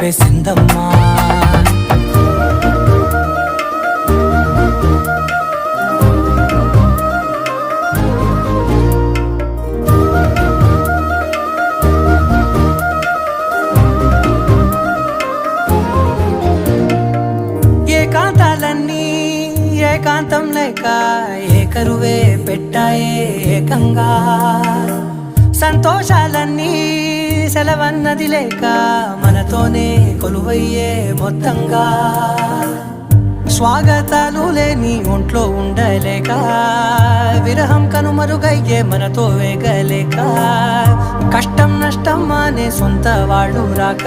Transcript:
చెప్పేసిందమ్మా. ఏకాంతాలన్నీ ఏకాంతం లేక ఏకరువే పెట్టాయే ఏకంగా, సంతోషాలన్నీ సెలవన్నది లేక మనతోనే కొలువయ్యే మొత్తంగా, స్వాగతాలు లేని ఒంట్లో ఉండలేక విరహం కనుమరుగయ్యే మనతో వేగలేక, కష్టం నష్టం అనే సొంత వాళ్ళు రాక